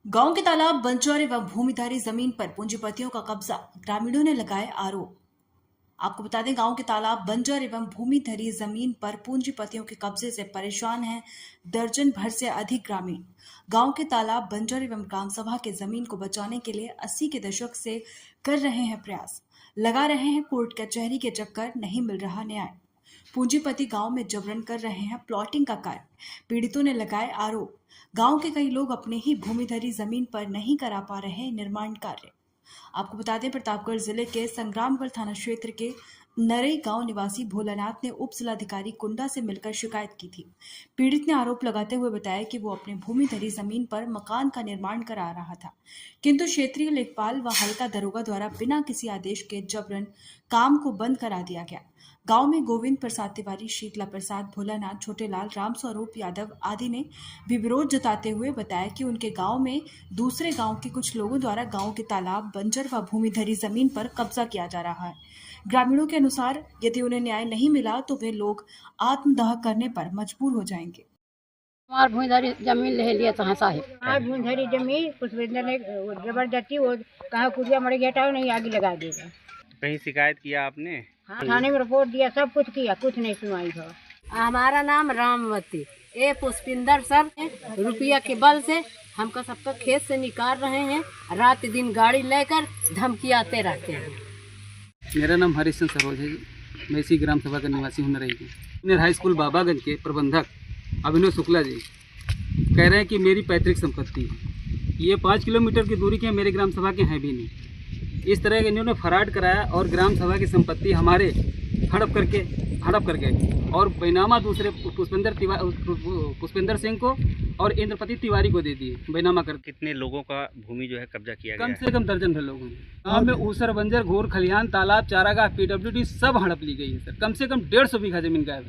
गांव के तालाब, बंजर एवं भूमिधारी जमीन पर पूंजीपतियों का कब्जा, ग्रामीणों ने लगाए आरोप। आपको बता दें, गांव के तालाब, बंजर एवं भूमिधरी जमीन पर पूंजीपतियों के कब्जे से परेशान हैं दर्जन भर से अधिक ग्रामीण। गांव के तालाब, बंजर एवं ग्राम सभा के जमीन को बचाने के लिए 80 के दशक से कर रहे हैं प्रयास, लगा रहे हैं कोर्ट कचहरी के चक्कर, नहीं मिल रहा न्याय। पूंजीपति गांव में जबरन कर रहे हैं प्लॉटिंग का कार्य, पीड़ितों ने लगाए आरोप। गांव के कई लोग अपने ही भूमिधरी जमीन पर नहीं करा पा रहे निर्माण कार्य। आपको बता दें, प्रतापगढ़ जिले के संग्रामगढ़ थाना क्षेत्र के नरई गांव निवासी भोलानाथ ने उप जिलाधिकारी कुंडा से मिलकर शिकायत की थी। पीड़ित ने आरोप लगाते हुए बताया कि वो अपने भूमिधरी जमीन पर मकान का निर्माण करा रहा था, किंतु क्षेत्रीय लेखपाल व हल्का दरोगा द्वारा बिना किसी आदेश के जबरन काम को बंद करा दिया गया। गांव में गोविंद प्रसाद तिवारी, शीतला प्रसाद, भोलानाथ, छोटेलाल, रामस्वरूप यादव आदि ने भी विरोध जताते हुए बताया कि उनके गांव में दूसरे गांव के कुछ लोगों द्वारा गांव के तालाब, बंजर व भूमिधरी जमीन पर कब्जा किया जा रहा है। ग्रामीणों के अनुसार यदि उन्हें न्याय नहीं मिला तो वे लोग आत्मदाह करने पर मजबूर हो जाएंगे। हमार भूमिधरी जमीन ले लिया था साहिब। हाँ, भूमिधरी जमीन पुष्पेंद्र ने जबरदस्ती वो कहा कुड़िया मर गया था, नहीं आगे लगा देगा। कहीं शिकायत किया आपने? हाँ, थाने में रिपोर्ट दिया, सब कुछ किया, कुछ नहीं सुनवाई हो। हमारा नाम रामवती ए पुष्पिंदर सर रुपया के बल से हमको सबका खेत से निकाल रहे हैं, रात दिन गाड़ी लेकर धमकियाते रहते हैं। मेरा नाम हरिश्चंद्र सरोज है जी। मैं इसी ग्राम सभा का निवासी हूँ नरई के। जूनियर हाई स्कूल बाबागंज के प्रबंधक अभिनव शुक्ला जी कह रहे हैं कि मेरी पैतृक संपत्ति है, ये 5 किलोमीटर की दूरी के मेरे ग्राम सभा के हैं भी नहीं। इस तरह के इन्होंने फराड कराया और ग्राम सभा की संपत्ति हमारे हड़प करके और बैनामा दूसरे पुष्पेंद्र सिंह को और इंद्रपति तिवारी को दे दिए बैनामा करके। कितने लोगों का भूमि जो है कब्जा किया गया कम है? से कम दर्जन भर लोगों ने। गाँव में ऊसर, बंजर, घोर, खलिहान, तालाब, चारागाह, PWD सब हड़प ली गई है सर। कम से कम 150 बीघा जमीन का है।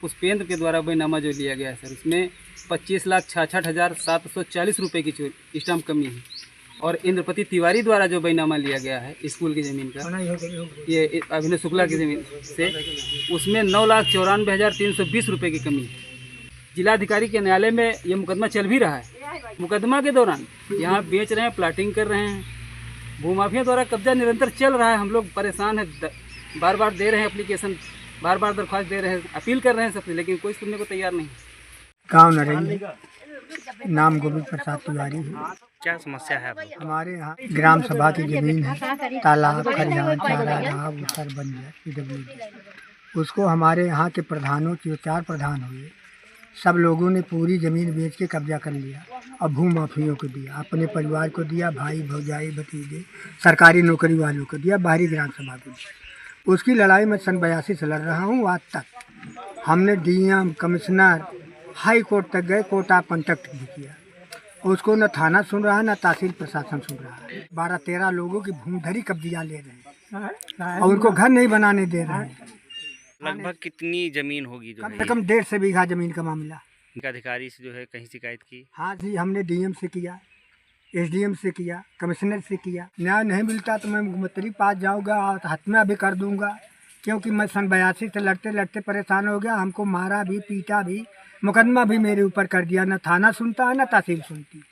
पुष्पेंद्र के द्वारा बैनामा जो लिया गया है सर, उसमें 25,66,740 रुपये की स्टाम्प कमी है। और इंद्रपति तिवारी द्वारा जो बैनामा लिया गया है स्कूल की ज़मीन का, ये अभिनव शुक्ला की ज़मीन से, उसमें 9,94,320 रुपये की कमी है। जिलाधिकारी के न्यायालय में ये मुकदमा चल भी रहा है। मुकदमा के दौरान यहाँ बेच रहे हैं, प्लाटिंग कर रहे हैं, भूमाफिया द्वारा कब्जा निरंतर चल रहा है। हम लोग परेशान हैं, बार बार दे रहे हैं एप्लीकेशन, बार बार दरख्वास्त दे रहे हैं, अपील कर रहे हैं सबसे, लेकिन कोई सुनने को तैयार नहीं। गाँव नरई, नाम गोविंद प्रसाद तिवारी है। क्या समस्या है आपको? हमारे यहाँ ग्राम सभा की जमीन है, तालाब, खलिहान, चारागाह, ऊसर, बंजर, PWD। उसको हमारे यहाँ के प्रधानों जो 4 प्रधान हुए, सब लोगों ने पूरी ज़मीन बेच के कब्जा कर लिया और भूमाफियों को दिया, अपने परिवार को दिया, भाई भौजाई भतीजे, सरकारी नौकरी वालों को दिया, बाहरी ग्राम सभा को दिया। उसकी लड़ाई में सन 82 से लड़ रहा हूँ। आज तक हमने DM, कमिश्नर, हाई कोर्ट तक गए, कोर्ट ऑफ कंडक्ट भी किया। उसको न थाना सुन रहा है, न तहसील प्रशासन सुन रहा है। 12-13 लोगों की भूमिधरी कब्जा ले रहे हैं और उनको घर नहीं बनाने दे रहे हैं। लगभग कितनी जमीन होगी जो कम से कम 150 बीघा जमीन का मामला। अधिकारी से जो है कहीं शिकायत की? हाँ जी, हमने DM से किया, SDM से किया, कमिश्नर से किया। न्याय नहीं मिलता तो मैं मुख्यमंत्री पास जाऊँगा और हत्या भी कर दूँगा, क्योंकि मैं सन 82 से लड़ते लड़ते परेशान हो गया। हमको मारा भी, पीटा भी, मुकदमा भी मेरे ऊपर कर दिया। न थाना सुनता है, न तहसील सुनती।